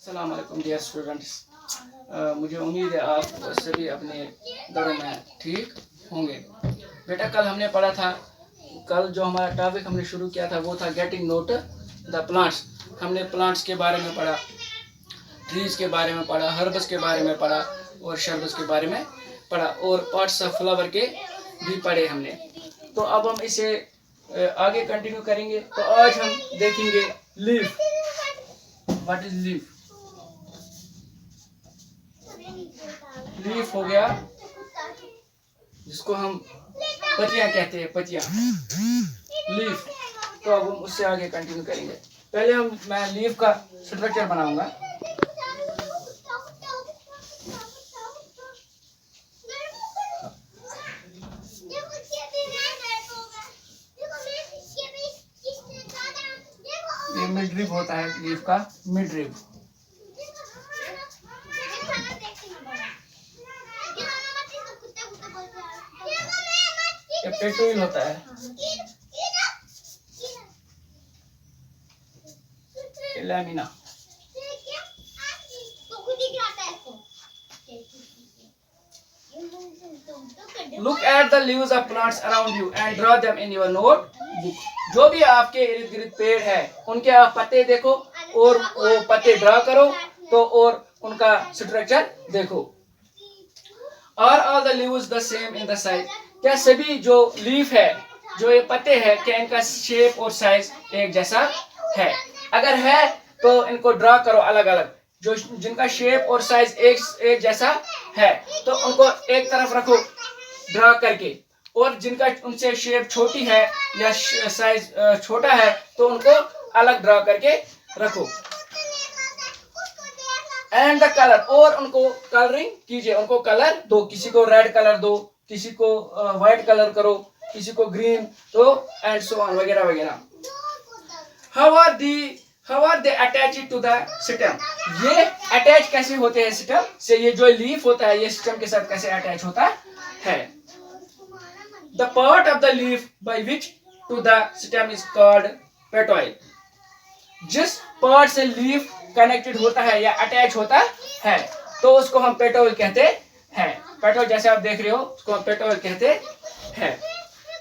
अस्सलाम वालेकुम dear students. मुझे उम्मीद है आप सभी अपने घरों में ठीक होंगे। बेटा कल हमने पढ़ा था, कल जो हमारा टॉपिक हमने शुरू किया था वो था गेटिंग नोट द प्लांट्स। हमने प्लांट्स के बारे में पढ़ा, ट्रीज के बारे में पढ़ा, हर्ब्स के बारे में पढ़ा और शर्ब्स के बारे में पढ़ा और पार्ट्स ऑफ फ्लावर के भी पढ़े हमने। तो अब हम इसे आगे कंटिन्यू करेंगे। तो आज हम देखेंगे leaf. What is leaf? Leaf हो गया जिसको हम पत्तियां कहते हैं, पत्तियां, लीफ। तो अब हम उससे आगे कंटिन्यू करेंगे। पहले मैं लीफ का स्ट्रक्चर बनाऊंगा। ये मिडरिब होता है लीफ का, मिडरिब। पेटोइल होता है, lamina. Look at the leaves of plants around you and draw them in your notebook. जो भी आपके इर्द गिर्द पेड़ है उनके आप पत्ते देखो और वो पत्ते ड्रा करो तो और उनका स्ट्रक्चर देखो। Are all the leaves the same in the size? क्या सभी जो लीफ है, जो ये पत्ते हैं, क्या इनका शेप और साइज एक जैसा है? अगर है तो इनको ड्रा करो अलग अलग। जो जिनका शेप और साइज एक जैसा है तो उनको एक तरफ रखो ड्रा करके, और जिनका उनसे शेप छोटी है या साइज छोटा है तो उनको अलग ड्रा करके रखो। एंड द कलर, और उनको कलरिंग कीजिए, उनको कलर दो। किसी को रेड कलर दो, किसी को व्हाइट कलर करो, किसी को ग्रीन, तो एंड सो ऑन वगैरह वगैरह। How are they attached to the stem? ये अटैच कैसे होते हैं स्टेम से? ये जो लीफ होता है ये स्टेम के साथ कैसे अटैच होता है? The part of the leaf by which to the stem is called petiole. जिस पार्ट से लीफ कनेक्टेड होता है या अटैच होता है तो उसको हम पेटोइल कहते हैं। पेटोइल जैसे आप देख रहे हो उसको हम पेटोइल कहते हैं।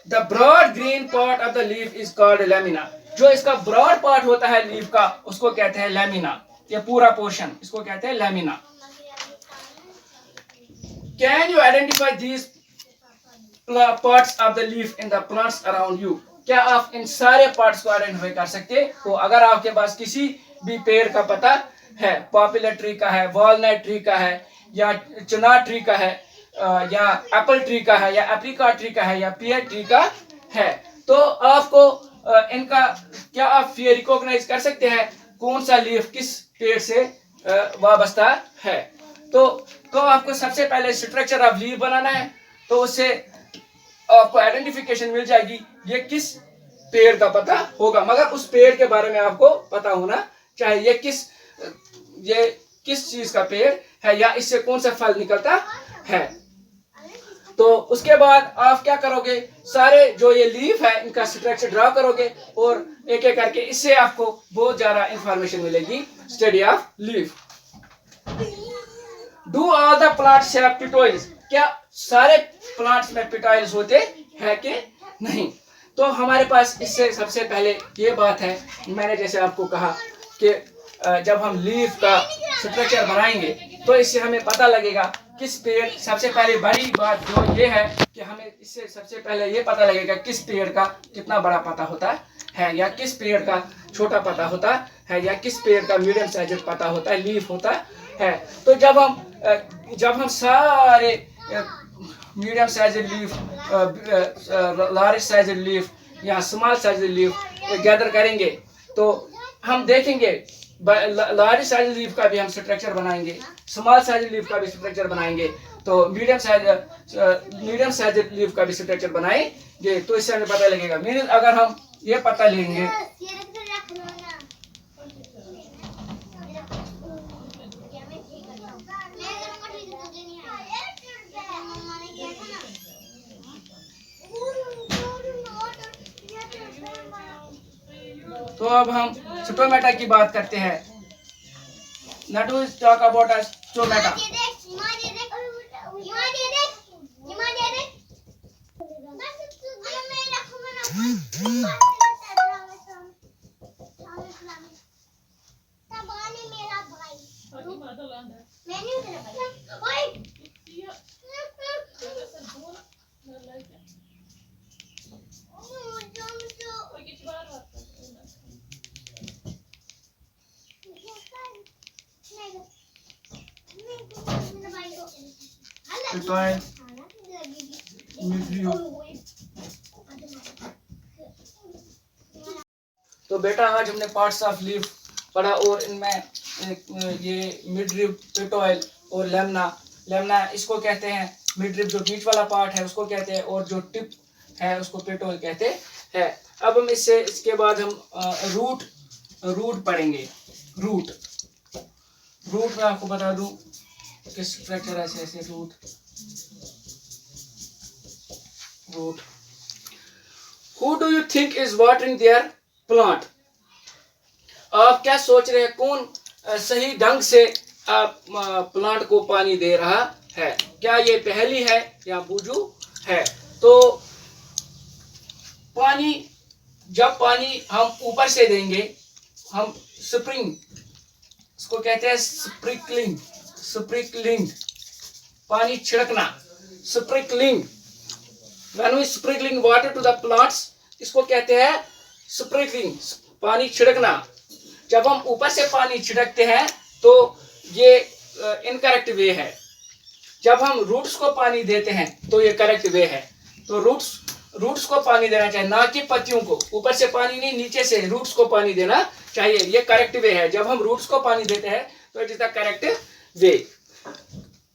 The broad green part of the leaf is called lamina. जो इसका ब्रॉड पार्ट होता है लीफ का उसको कहते हैं लैमिना। ये पूरा पोर्शन इसको कहते हैं lamina. Can you identify these parts of the leaf in the plants around you? क्या आप इन सारे पार्ट्स को आइडेंटिफाई कर सकते हो? अगर आपके पास किसी भी पेड़ का पता है, पॉपुलर ट्री का है, वॉलनट ट्री का है, या चिनार ट्री का है, या एप्पल ट्री का है, या एप्रिकॉट ट्री का है, या पियर ट्री का है, तो आपको इनका क्या आप रिकॉग्नाइज कर सकते हैं कौन सा लीफ किस पेड़ से वाबस्ता है? तो आपको सबसे पहले स्ट्रक्चर ऑफ लीफ बनाना है, तो उससे आपको आइडेंटिफिकेशन मिल जाएगी ये किस पेड़ का पता होगा। मगर उस पेड़ के बारे में आपको पता होना चाहिए ये किस चीज का पेड़ है या इससे कौन सा फल निकलता है। तो उसके बाद आप क्या करोगे, सारे जो ये लीफ है इनका स्ट्रक्चर ड्रा करोगे और एक एक करके, इससे आपको बहुत ज्यादा इंफॉर्मेशन मिलेगी study of leaf. Do all the plants have petioles? क्या सारे प्लांट्स में पेटोइल्स होते हैं कि नहीं? तो हमारे पास इससे सबसे पहले ये बात है, मैंने जैसे आपको कहा कि जब हम लीफ का स्ट्रक्चर बनाएंगे तो इससे हमें पता लगेगा किस पेड़, सबसे पहले बड़ी बात जो ये है कि हमें इससे सबसे पहले ये पता लगेगा किस पेड़ का कितना बड़ा पत्ता होता है, या किस पेड़ का छोटा पत्ता होता है, या किस पेड़ का मीडियम साइज पत्ता होता है, लीफ होता है। तो जब हम सारे medium size leaf, large size leaf या स्मॉल साइज लीफ गैदर करेंगे तो हम देखेंगे लार्ज साइज लीफ का भी हम स्ट्रक्चर बनाएंगे, स्मॉल साइज लीफ का भी स्ट्रक्चर बनाएंगे, तो मीडियम साइज लीफ का भी स्ट्रक्चर बनाएंगे। तो इससे हमें पता लगेगा। मीन्स अगर हम ये पता लेंगे तो अब हम स्टोमेटा की बात करते हैं। Natu is talk about a stomata. तो बेटा आज हमने पार्ट्स ऑफ लीफ पढ़ा और इनमें ये मिडरिब, पेटोइल और लेमना। लेमना इसको कहते हैं, मिडरिब जो बीच वाला पार्ट है उसको कहते हैं, और जो टिप है उसको पेटोइल कहते हैं। अब हम इसके बाद हम रूट पढ़ेंगे। रूट मैं आपको बता दूं किस स्ट्रक्चर ऐसे root. Who do you think is watering their plant? आप क्या सोच रहे हैं, कौन सही ढंग से आप प्लांट को पानी दे रहा है? क्या ये पहेली है या बुझू है? तो पानी, जब पानी हम ऊपर से देंगे, हम स्प्रिंग, इसको कहते हैं स्प्रिंकलिंग, पानी छिड़कना, sprinkling. When we sprinkling water to the plants, इसको कहते हैं स्प्रिंकलिंग, पानी छिड़कना। जब हम ऊपर से पानी छिड़कते हैं तो ये इनकरेक्ट वे है। जब हम रूट्स को पानी देते हैं तो ये करेक्ट वे है। तो रूट्स को पानी देना चाहिए, ना कि पत्तियों को। ऊपर से पानी नहीं, नीचे से रूट्स को पानी देना चाहिए, ये करेक्ट वे है। जब हम रूट्स को पानी देते हैं तो it is the correct way.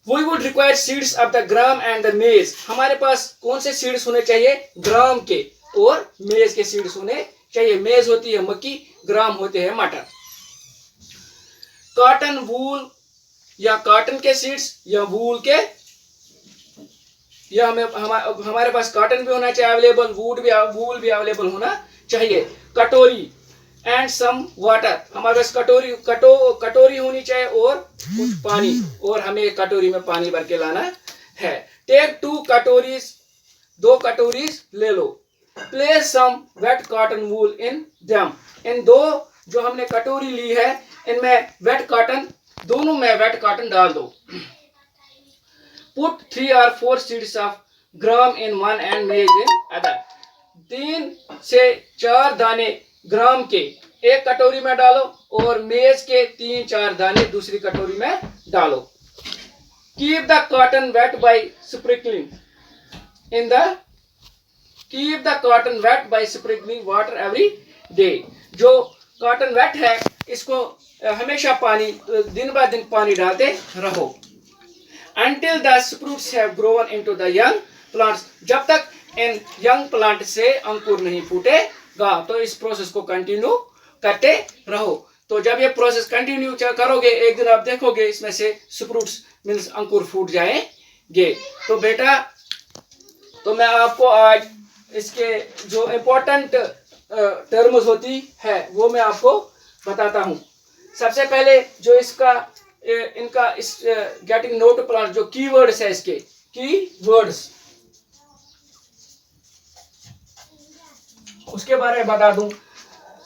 We would require seeds of the gram and the maize. हमारे पास कौन से सीड्स होने चाहिए? ग्राम के और मेज के सीड्स होने चाहिए। मेज होती है मक्की, ग्राम होते हैं मटर। कॉटन, वूल या कॉटन के सीड्स या वूल के, या हमारे पास कॉटन भी होना चाहिए अवेलेबल, वूल भी अवेलेबल होना चाहिए। कटोरी एंड सम वाटर, हमारे पास कटोरी होनी चाहिए और कुछ पानी, और हमें कटोरी में पानी भर के लाना है। टेक 2 कटोरीज, 2 कटोरीज ले लो। Place some wet cotton wool in them, in 2 जो हमने कटोरी ली है इनमें वेट कॉटन, दोनों में वेट कॉटन डाल दो। Put 3 or 4 seeds of gram in one and maize in other. 3 से 4 दाने ग्राम के एक कटोरी में डालो और मेज के 3-4 दाने दूसरी कटोरी में डालो। Keep the cotton weight by sprinkling water every day. जो कॉटन वेट है इसको हमेशा पानी, दिन ब दिन पानी डालते रहो। Until the sprouts have grown into the young plants, जब तक इन यंग प्लांट से अंकुर नहीं फूटेगा। तो इस प्रोसेस को कंटिन्यू करते रहो। तो जब ये प्रोसेस कंटिन्यू करोगे, एक दिन आप देखोगे इसमें से स्प्रूट्स मींस अंकुर फूट जाएंगे। तो बेटा, तो मैं आपको आज इसके जो इम्पोर्टेंट टर्म्स होती है वो मैं आपको बताता हूँ। सबसे पहले जो इनका इस गेटिंग नो टू प्लांट जो कीवर्ड्स है, इसके कीवर्ड्स, उसके बारे में बता दूं।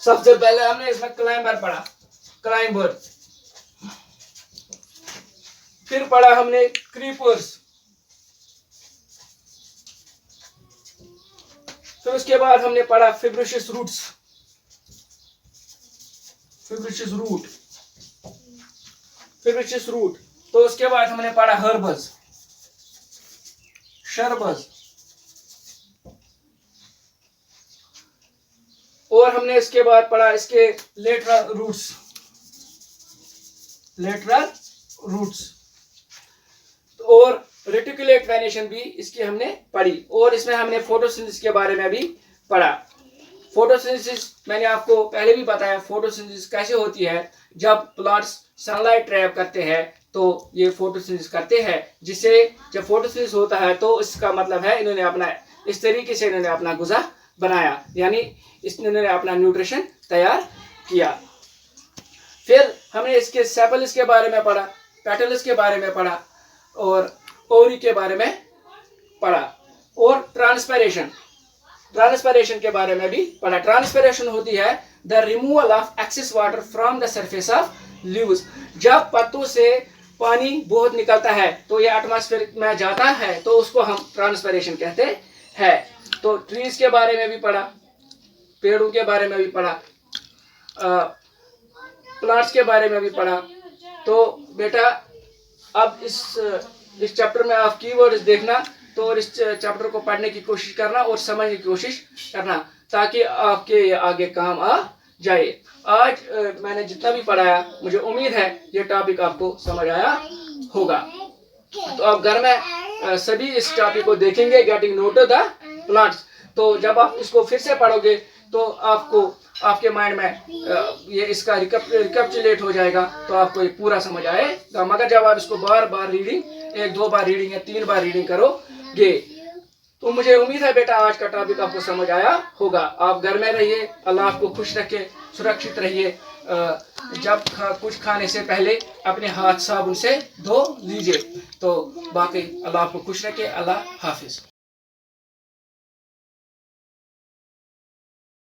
सबसे पहले हमने इसमें क्लाइंबर पढ़ा, क्लाइंबर। फिर पढ़ा हमने क्रीपर्स। फिर उसके बाद हमने पढ़ा फिब्रिशियस रूट्स, फिब्रिशियस रूट। तो उसके बाद हमने पढ़ा हर्बस, शर्बस, और हमने इसके बाद पढ़ा इसके लेटरल रूट्स, और रेटिकुलेट वेनेशन भी इसकी हमने पढ़ी। और इसमें हमने फोटोसिंथेसिस के बारे में भी पढ़ा। फोटोसिंथेसिस मैंने आपको पहले भी बताया, फोटोसिंथेसिस कैसे होती है। जब प्लांट्स सनलाइट ट्रैप करते हैं तो ये फोटोसिंथेसिस करते हैं, जिससे जब फोटोसिंथेसिस होता है तो इसका मतलब है इन्होंने अपना, इस तरीके से इन्होंने अपना गुज़ा बनाया, यानी इन्होंने अपना न्यूट्रिशन तैयार किया। फिर हमने इसके सेपल्स के बारे में पढ़ा, पेटल्स के बारे में पढ़ा और ओरी के बारे में पढ़ा और ट्रांसपैरेशन के बारे में भी पढ़ा। ट्रांसपैरेशन होती है the removal of excess water from the surface of leaves. जब पत्तों से पानी बहुत निकलता है तो ये एटमॉस्फेयर में जाता है तो उसको हम ट्रांसपैरेशन कहते हैं। तो ट्रीज के बारे में भी पढ़ा, पेड़ों के बारे में भी पढ़ा, प्लांट्स के बारे में भी पढ़ा। तो बेटा अब इस चैप्टर में आप कीवर्ड्स देखना, तो और इस चैप्टर को पढ़ने की कोशिश करना और समझने की कोशिश करना ताकि आपके ये आगे काम आ जाए। आज मैंने जितना भी पढ़ाया मुझे उम्मीद है ये टॉपिक आपको समझ आया होगा। तो आप घर में सभी इस टॉपिक को देखेंगे, गेटिंग नोट द प्लांट्स। तो जब आप इसको फिर से पढ़ोगे तो आपको आपके माइंड में ये इसका रिकैप्चुलेट हो जाएगा, तो आपको ये पूरा समझ आएगा। मगर जब आप इसको बार बार रीडिंग, 1-2 बार रीडिंग या 3 बार रीडिंग करोगे तो मुझे उम्मीद है बेटा आज का टॉपिक आपको समझ आया होगा। आप घर में रहिए, अल्लाह आपको खुश रखे, सुरक्षित रहिए। जब कुछ खाने से पहले अपने हाथ साबुन से धो लीजिए। तो बाकी अल्लाह आपको खुश रखे। अल्लाह हाफिज।